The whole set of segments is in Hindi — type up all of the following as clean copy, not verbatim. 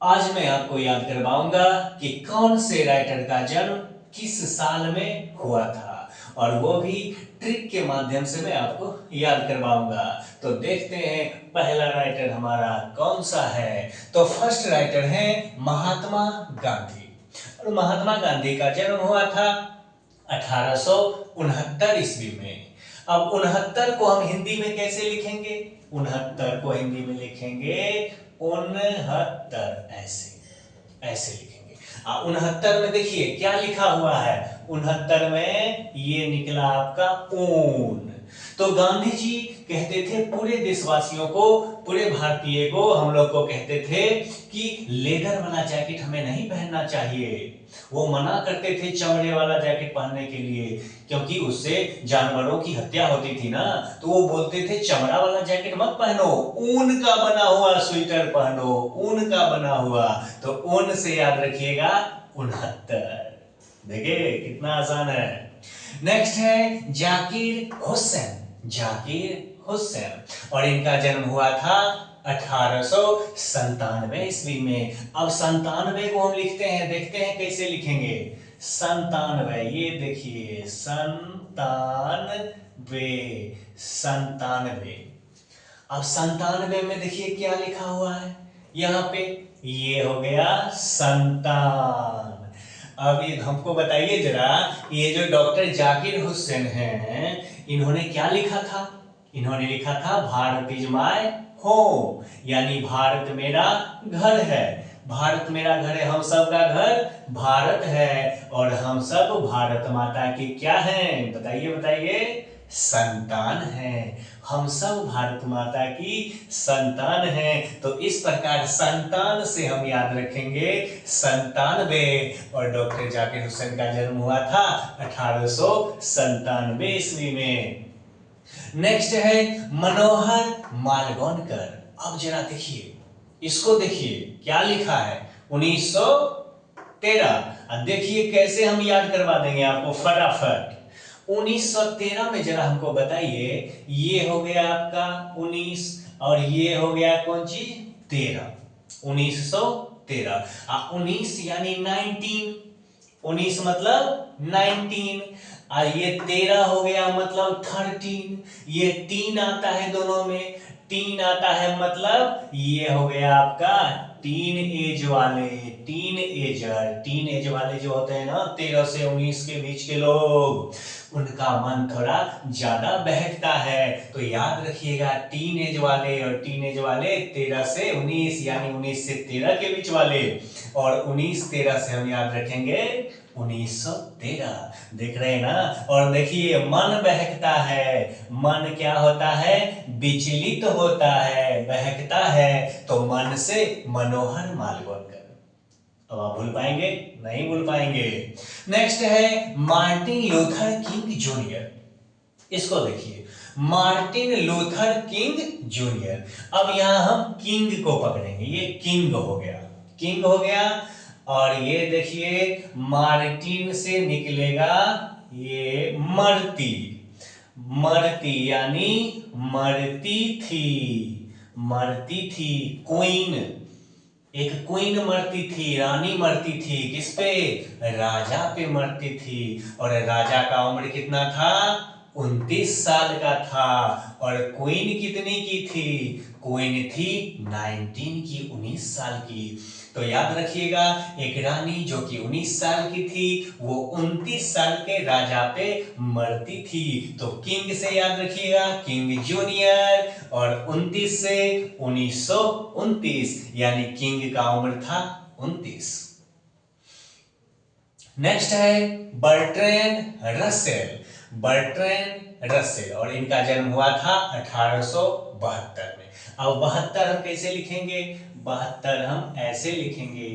आज मैं आपको याद करवाऊंगा कि कौन से राइटर का जन्म किस साल में हुआ था और वो भी ट्रिक के माध्यम से मैं आपको याद करवाऊंगा। तो देखते हैं पहला राइटर हमारा कौन सा है। तो फर्स्ट राइटर है महात्मा गांधी और महात्मा गांधी का जन्म हुआ था 1869 ईस्वी में। अब 69 को हम हिंदी में कैसे लिखेंगे? 69 को हिंदी में लिखेंगे 69, ऐसे ऐसे लिखेंगे। 69 में देखिए क्या लिखा हुआ है। 69 में ये निकला आपका ऊन। तो गांधी जी कहते थे पूरे देशवासियों को, पूरे भारतीय को, हम लोग को कहते थे कि लेदर वाला जैकेट हमें नहीं पहनना चाहिए। वो मना करते थे चमड़े वाला जैकेट पहनने के लिए, क्योंकि उससे जानवरों की हत्या होती थी ना। तो वो बोलते थे चमड़ा वाला जैकेट मत पहनो, ऊन का बना हुआ स्वेटर पहनो, ऊन का बना हुआ। तो ऊन से याद रखिएगा 69। देखिए कितना आसान है। नेक्स्ट है जाकिर हुसैन। जाकिर हुसैन और इनका जन्म हुआ था 1897 ईस्वी में। अब 97 को हम लिखते हैं, देखते हैं कैसे लिखेंगे। 97, ये देखिए 97, 97। अब 97 में देखिए क्या लिखा हुआ है यहाँ पे, ये हो गया संतान। अब ये हमको बताइए जरा, ये जो डॉक्टर जाकिर हुसैन हैं, इन्होंने क्या लिखा था? इन्होंने लिखा था भारत इज माय होम, यानी भारत मेरा घर है। भारत मेरा घर है, हम सब का घर भारत है और हम सब भारत माता की क्या हैं? बताइए बताइए, संतान है। हम सब भारत माता की संतान हैं। तो इस प्रकार संतान से हम याद रखेंगे 97। और डॉक्टर जाकिर हुसैन का जन्म हुआ था 1897 ईस्वी में। नेक्स्ट है मनोहर मालवणकर। अब जरा देखिए, इसको देखिए क्या लिखा है, 1913। अब देखिए कैसे हम याद करवा देंगे आपको फटाफट। 1913 में जरा हमको बताइए, ये हो गया आपका 19 और ये हो गया कौन चीज 13, 1913। 19 यानी 19, 19 मतलब 19 और ये 13 हो गया मतलब 13। ये 3 आता है दोनों में, 3 आता है मतलब ये हो गया आपका टीन एज वाले, टीन एजर। टीन एज वाले जो होते हैं ना 13 से 19 के बीच के लोग, उनका मन थोड़ा ज्यादा बहकता है। तो याद रखिएगा टीन एज वाले, और टीन एज वाले 13 से 19 यानी 19 से 13 के बीच वाले, और 19-13 से हम याद रखेंगे 1913। देख रहे हैं ना। और देखिए मन बहकता है, मन क्या होता है? विचलित होता है, बहकता है। तो मन से मनोहर मालवणकर। अब आप भूल पाएंगे? नहीं भूल पाएंगे। नेक्स्ट है मार्टिन लूथर किंग जूनियर। इसको देखिए, मार्टिन लूथर किंग जूनियर। अब यहां हम किंग को पकड़ेंगे, ये किंग हो गया, किंग हो गया। और ये देखिए मार्टिन से निकलेगा ये मरती, मरती यानी मरती थी, मरती थी। क्वीन, एक क्वीन मरती थी, रानी मरती थी। किस पे? राजा पे मरती थी। और राजा का उम्र कितना था? 29 साल का था। और क्वीन कितनी की थी? क्वीन थी 19 की, 19 साल की। तो याद रखिएगा एक रानी जो कि 19 साल की थी, वो 29 साल के राजा पे मरती थी। तो किंग से याद रखिएगा किंग जूनियर, और 29 से 1929 यानी किंग का उम्र था 29। नेक्स्ट है बर्ट्रैंड रसेल। बर्ट्रैंड रसेल और इनका जन्म हुआ था 1872 में। अब 72 हम कैसे लिखेंगे? 72 हम ऐसे लिखेंगे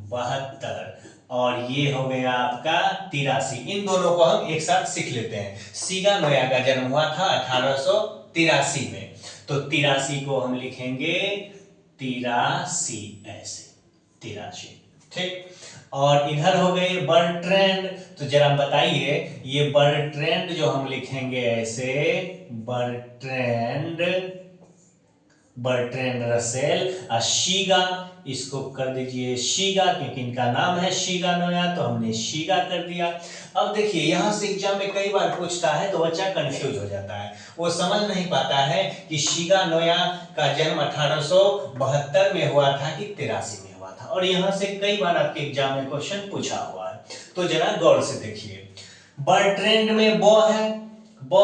72, और ये हो गया आपका 83। इन दोनों को हम एक साथ सीख लेते हैं। सीगा नोया का जन्म हुआ था 1883 में। तो 83 को हम लिखेंगे 83, ऐसे 83, ठीक। और इधर हो गए बर्ट्रैंड। तो जरा बताइए ये बर्ट्रैंड जो हम लिखेंगे ऐसे, बर्ट्रैंड बर्ट्रैंड रसेल। शीगा, इसको कर दीजिए शीगा, क्योंकि इनका नाम है शीगा नोया, तो हमने शीगा कर दिया। अब देखिए यहाँ से एग्जाम में कई बार पूछता है तो बच्चा कंफ्यूज हो जाता है, वो समझ नहीं पाता है कि शीगा नोया का जन्म 1872 में हुआ था कि 83 में हुआ था। और यहाँ से कई बार आपके एग्जाम में क्वेश्चन पूछा हुआ है, तो जरा गौर से देखिए। बर्ट्रैंड में बॉ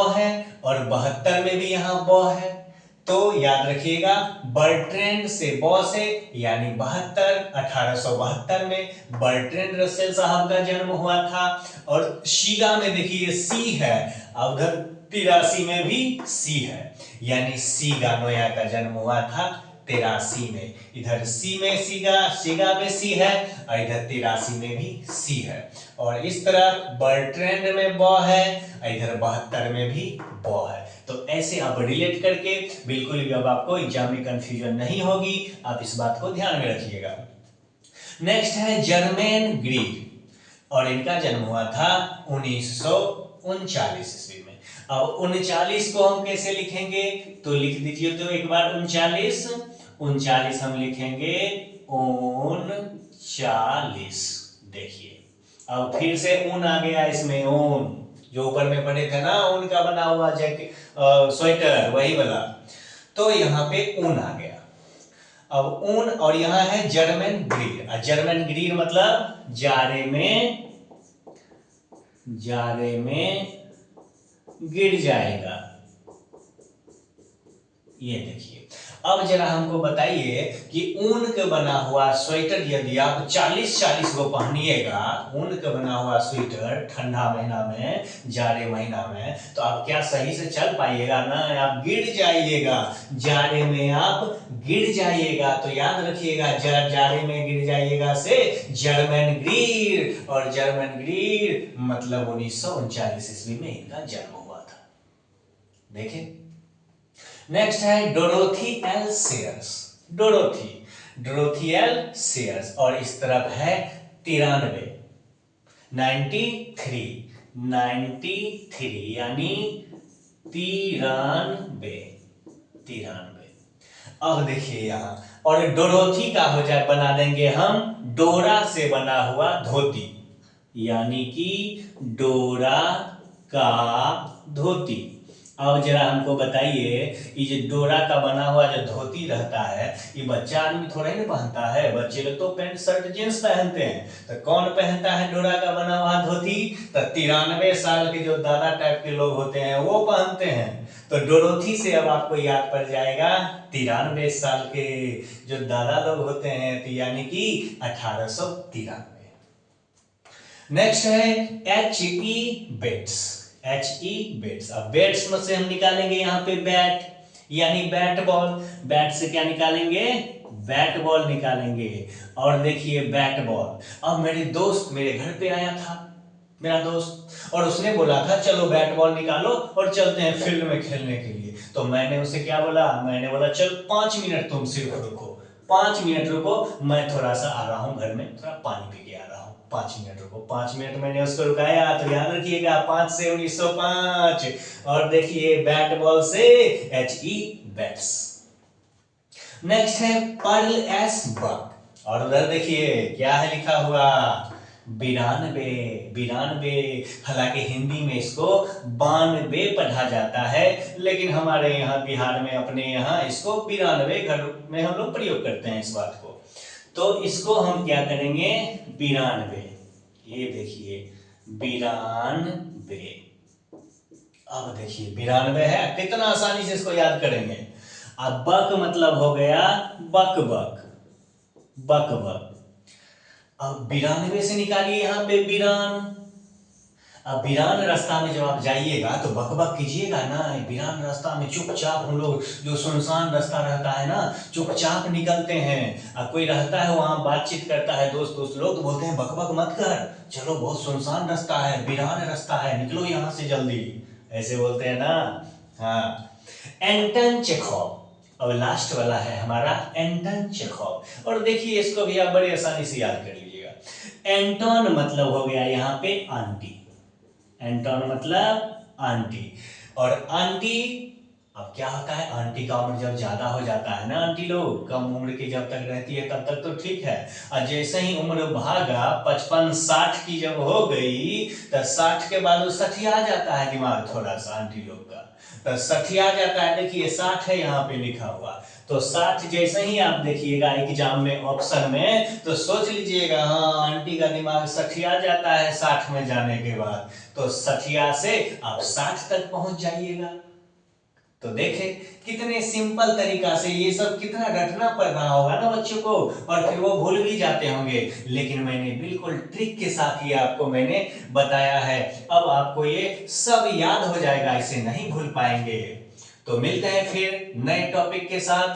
है और 72 में भी यहाँ बॉ है, तो याद रखिएगा बर्ट्रैंड से बॉ से यानी 1872 में बर्ट्रैंड रसेल साहब का जन्म हुआ था। और शीगा में देखिए सी है, और उधर 83 में भी सी है, यानी शीगा नोया का जन्म हुआ था 83 में। इधर सी में शीगा में सी है और इधर 83 में भी सी है। और इस तरह बर्ट्रैंड में बॉ है और इधर 72 में भी बॉ है। तो ऐसे आप रिलेट करके बिल्कुल भी अब आपको एग्जाम में कंफ्यूजन नहीं होगी, आप इस बात को ध्यान में रखिएगा। नेक्स्ट है जर्मेन ग्रीड, और इनका जन्म हुआ था 1939 ईस्वी में। अब 39 को हम कैसे लिखेंगे, तो लिख दीजिए तो एक बार 39 हम लिखेंगे 39। देखिए अब फिर से ऊन आ गया इसमें, ऊन जो ऊपर में पढ़े थे ना, ऊन का बना हुआ जैकेट स्वेटर वही वाला, तो यहाँ पे ऊन आ गया। अब ऊन, और यहाँ है जर्मन ग्रीड। जर्मन ग्रीड मतलब जाड़े में गिर जाएगा। ये देखिए, अब जरा हमको बताइए कि ऊन का बना हुआ स्वेटर यदि आप 40-40 को पहनिएगा, ऊन का बना हुआ स्वेटर ठंडा महीना में, जाड़े महीना में, तो आप क्या सही से चल पाइएगा ना, आप गिर जाइएगा, जाड़े में आप गिर जाइएगा। तो याद रखिएगा जाड़े में गिर जाइएगा से जर्मन ग्रीड, और जर्मन ग्रीड मतलब 1939 ईस्वी में इनका जन्म हुआ था। देखें, नेक्स्ट है Dorothy L shares. Dorothy L shares, और इस तरफ है 93 यानी 93। अब देखिए यहाँ, और डोरोथी का हो जाए बना देंगे हम डोरा से बना हुआ धोती, यानी कि डोरा का धोती। अब जरा हमको बताइए, ये जो डोरा का बना हुआ जो धोती रहता है, ये बच्चा आदमी थोड़ा ही ना पहनता है, बच्चे लोग तो पैंट शर्ट जींस पहनते हैं, तो कौन पहनता है डोरा का बना हुआ धोती, तो 93 साल के जो दादा टाइप के लोग होते हैं वो पहनते हैं। तो डोरोथी से अब आपको याद पड़ जाएगा 93 साल के जो दादा लोग होते हैं, तो यानी कि 1893। नेक्स्ट है बेट्स। अब बेट्स में से हम निकालेंगे यहाँ पे बैट, यानी बैट बॉल। बैट से क्या निकालेंगे, बैट बॉल निकालेंगे। और देखिए बैट बॉल, अब मेरे दोस्त मेरे घर पे आया था, मेरा दोस्त, और उसने बोला था चलो बैट बॉल निकालो और चलते हैं फील्ड में खेलने के लिए। तो मैंने उसे क्या बोला, मैंने बोला चल 5 मिनट तुम सिर्फ रुको, 5 मिनट रुको, मैं थोड़ा सा आ रहा हूँ घर में, थोड़ा पानी पी के आ रहा हूँ, 5 मिनट रुको। 5 मिनट मैंने उसको रुकाया, तो याद रखिएगा 5 से 1905। और देखिए बैट बॉल से HE बैट्स। नेक्स्ट है पर्ल एस बक, और उधर देखिए क्या है लिखा हुआ, 92। हालांकि हिंदी में इसको 92 पढ़ा जाता है, लेकिन हमारे यहाँ बिहार में अपने यहाँ इसको 92 घर में हम लोग प्रयोग करते हैं इस बात को। तो इसको हम क्या करेंगे, 92। ये देखिए 92। अब देखिए 92 है, कितना आसानी से इसको याद करेंगे। अब बक मतलब हो गया बक। अब 92 से निकालिए यहाँ पे बिरान। अब बिरान रास्ता में जब आप जाइएगा तो बक कीजिएगा ना, बिरान रास्ता में चुपचाप हम लोग, जो सुनसान रास्ता रहता है ना, चुपचाप निकलते हैं। अब कोई रहता है वहां बातचीत करता है दोस्त लोग, तो बोलते हैं बक मत कर, चलो बहुत सुनसान रास्ता है, बिरान रास्ता है, निकलो यहाँ से जल्दी, ऐसे बोलते हैं ना। हाँ, एंटन चेखोव। और लास्ट वाला है हमारा एंटन चेखोव, और देखिए इसको भी आप बड़ी आसानी से याद कर लीजिएगा। एंटोन मतलब हो गया यहाँ पे आंटी, एंटोन मतलब आंटी, और आंटी अब क्या होता है, आंटी का उम्र जब ज्यादा हो जाता है ना, आंटी लोग कम उम्र की जब तक रहती है तब तक तो ठीक है, और जैसे ही उम्र भागा 55-60 की जब हो गई, तो 60 के बाद वो सठिया जाता है दिमाग थोड़ा सा आंटी लोग का, तो सठिया जाता है। देखिए 60 है यहाँ पे लिखा हुआ, तो 60 जैसे ही आप देखिएगा एग्जाम में ऑप्शन में, तो सोच लीजिएगा हाँ आंटी का दिमाग सठिया जाता है 60 में जाने के बाद, तो सठिया से आप 60 तक पहुंच जाइएगा। तो देखें कितने सिंपल तरीका से, ये सब कितना रटना पड़ रहा होगा ना बच्चों को, और फिर वो भूल भी जाते होंगे, लेकिन मैंने बिल्कुल ट्रिक के साथ ये आपको मैंने बताया है। अब आपको ये सब याद हो जाएगा, इसे नहीं भूल पाएंगे। तो मिलते हैं फिर नए टॉपिक के साथ।